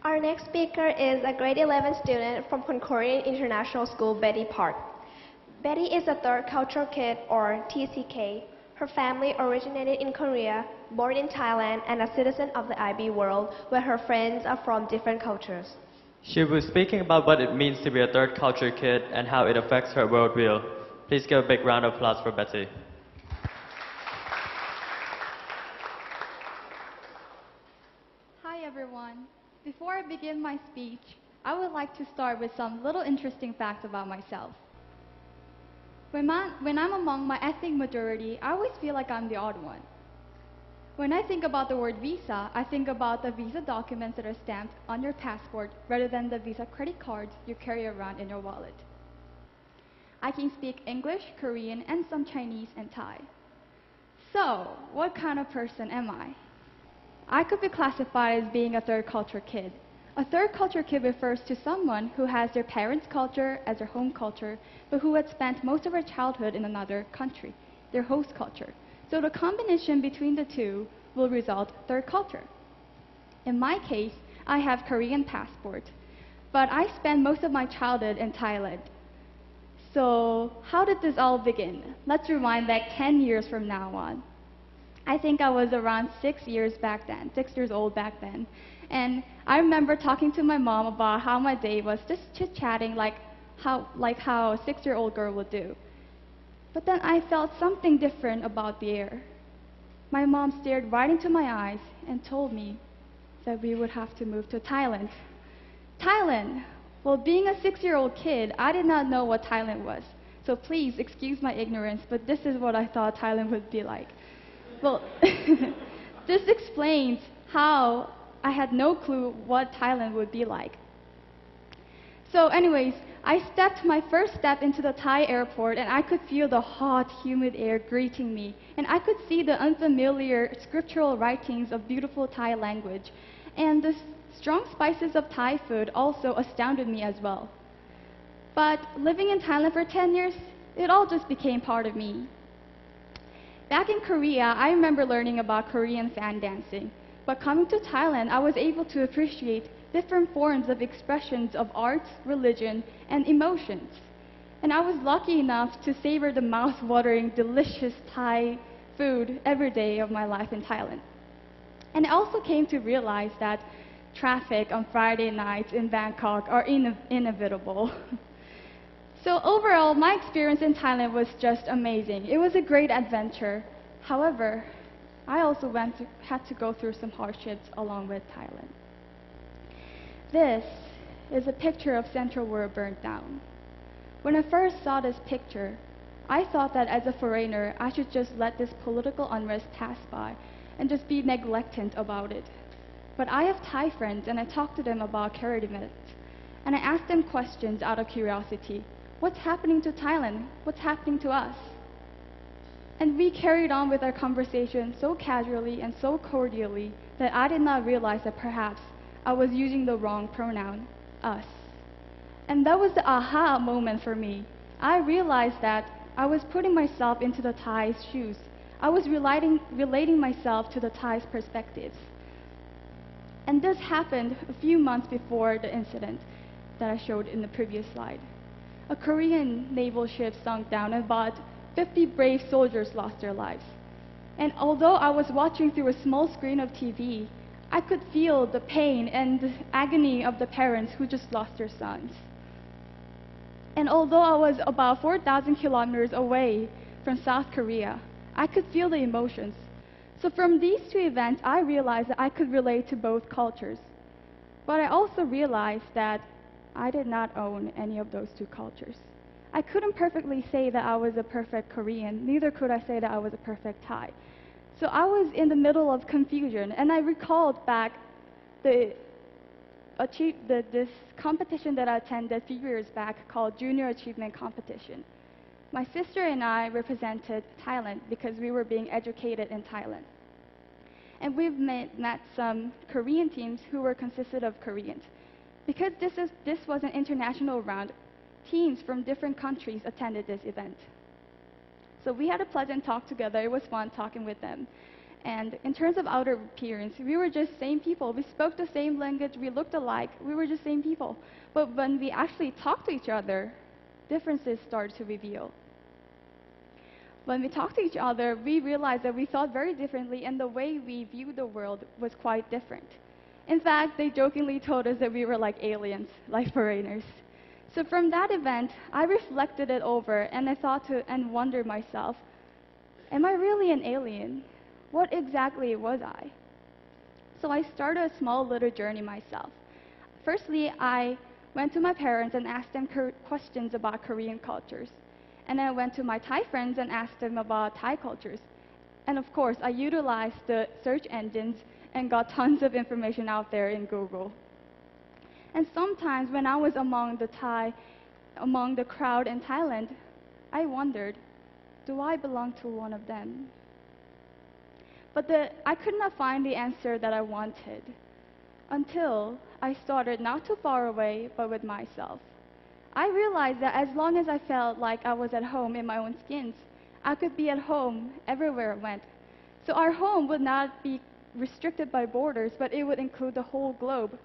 Our next speaker is a grade 11 student from Concordian International School, Betty Park. Betty is a third cultural kid, or TCK. Her family originated in Korea, born in Thailand, and a citizen of the IB world, where her friends are from different cultures. She will be speaking about what it means to be a third culture kid and how it affects her worldview. Please give a big round of applause for Betty. Hi everyone. Before I begin my speech, I would like to start with some little interesting facts about myself. When I'm among my ethnic majority, I always feel like I'm the odd one. When I think about the word visa, I think about the visa documents that are stamped on your passport rather than the Visa credit cards you carry around in your wallet. I can speak English, Korean, and some Chinese and Thai. So, what kind of person am I? I could be classified as being a third culture kid. A third culture kid refers to someone who has their parents' culture as their home culture, but who had spent most of their childhood in another country, their host culture. So the combination between the two will result third culture. In my case, I have Korean passport, but I spent most of my childhood in Thailand. So how did this all begin? Let's rewind back 10 years from now on. I think I was around 6 years old back then. And I remember talking to my mom about how my day was, just chit-chatting like how a 6-year-old girl would do. But then I felt something different about the air. My mom stared right into my eyes and told me that we would have to move to Thailand. Thailand! Well, being a 6-year-old kid, I did not know what Thailand was. So please excuse my ignorance, but this is what I thought Thailand would be like. Well, this explains how I had no clue what Thailand would be like. So anyways, I stepped my first step into the Thai airport and I could feel the hot, humid air greeting me. And I could see the unfamiliar scriptural writings of beautiful Thai language. And the strong spices of Thai food also astounded me as well. But living in Thailand for 10 years, it all just became part of me. Back in Korea, I remember learning about Korean fan dancing. But coming to Thailand, I was able to appreciate different forms of expressions of arts, religion, and emotions. And I was lucky enough to savor the mouth-watering, delicious Thai food every day of my life in Thailand. And I also came to realize that traffic on Friday nights in Bangkok are inevitable. So overall, my experience in Thailand was just amazing. It was a great adventure. However, I also had to go through some hardships along with Thailand. This is a picture of Central World burned down. When I first saw this picture, I thought that as a foreigner, I should just let this political unrest pass by and just be neglectant about it. But I have Thai friends and I talked to them about current events. And I asked them questions out of curiosity. What's happening to Thailand? What's happening to us? And we carried on with our conversation so casually and so cordially that I did not realize that perhaps I was using the wrong pronoun, us. And that was the aha moment for me. I realized that I was putting myself into the Thai's shoes. I was relating myself to the Thai's perspectives. And this happened a few months before the incident that I showed in the previous slide. A Korean naval ship sunk down and about 50 brave soldiers lost their lives. And although I was watching through a small screen of TV, I could feel the pain and the agony of the parents who just lost their sons. And although I was about 4,000 kilometers away from South Korea, I could feel the emotions. So from these two events, I realized that I could relate to both cultures. But I also realized that I did not own any of those two cultures. I couldn't perfectly say that I was a perfect Korean, neither could I say that I was a perfect Thai. So I was in the middle of confusion, and I recalled back this competition that I attended a few years back called Junior Achievement Competition. My sister and I represented Thailand because we were being educated in Thailand. And we've met some Korean teams who were consisted of Koreans. Because this was an international round, teams from different countries attended this event. So we had a pleasant talk together. It was fun talking with them. And in terms of outer appearance, we were just same people. We spoke the same language, we looked alike, we were just same people. But when we actually talked to each other, differences started to reveal. When we talked to each other, we realized that we thought very differently, and the way we viewed the world was quite different. In fact, they jokingly told us that we were like aliens, like foreigners. So from that event, I reflected it over, and I thought and wondered myself, am I really an alien? What exactly was I? So I started a small little journey myself. Firstly, I went to my parents and asked them questions about Korean cultures. And then I went to my Thai friends and asked them about Thai cultures. And of course, I utilized the search engines and got tons of information out there in Google. And sometimes when I was among the crowd in Thailand, I wondered, do I belong to one of them? But I could not find the answer that I wanted until I started not too far away, but with myself. I realized that as long as I felt like I was at home in my own skins, I could be at home everywhere I went. So our home would not be restricted by borders, but it would include the whole globe.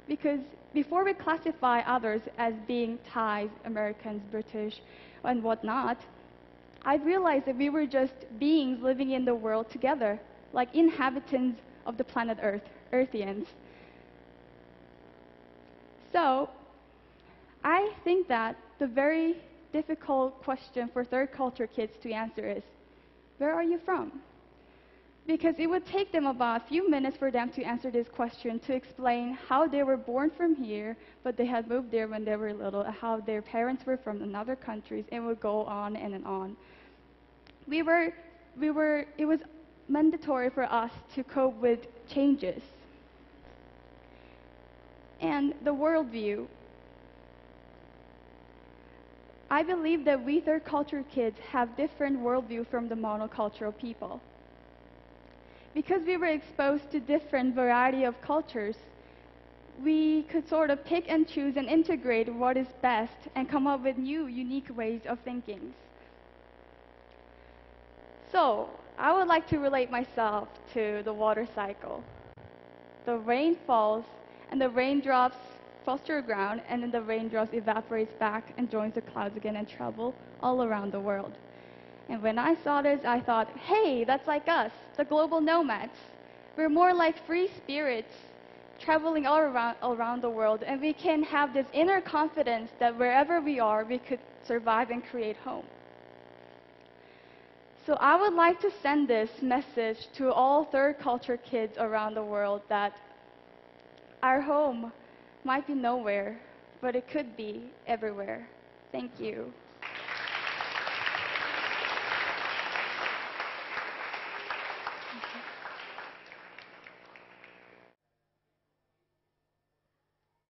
Because before we classify others as being Thais, Americans, British, and whatnot, I realized that we were just beings living in the world together, like inhabitants of the planet Earth, Earthians. So, I think that the very difficult question for third culture kids to answer is, where are you from? Because it would take them about a few minutes for them to answer this question, to explain how they were born from here, but they had moved there when they were little, how their parents were from another countries, and would go on and on. It was mandatory for us to cope with changes. And the worldview. I believe that we third culture kids have different worldview from the monocultural people. Because we were exposed to different variety of cultures, we could sort of pick and choose and integrate what is best and come up with new, unique ways of thinking. So, I would like to relate myself to the water cycle. The rain falls, and the raindrops falls to the ground, and then the raindrops evaporates back and joins the clouds again and travel all around the world. And when I saw this, I thought, hey, that's like us, the global nomads. We're more like free spirits traveling all around the world, and we can have this inner confidence that wherever we are, we could survive and create home. So I would like to send this message to all third culture kids around the world that our home might be nowhere, but it could be everywhere. Thank you.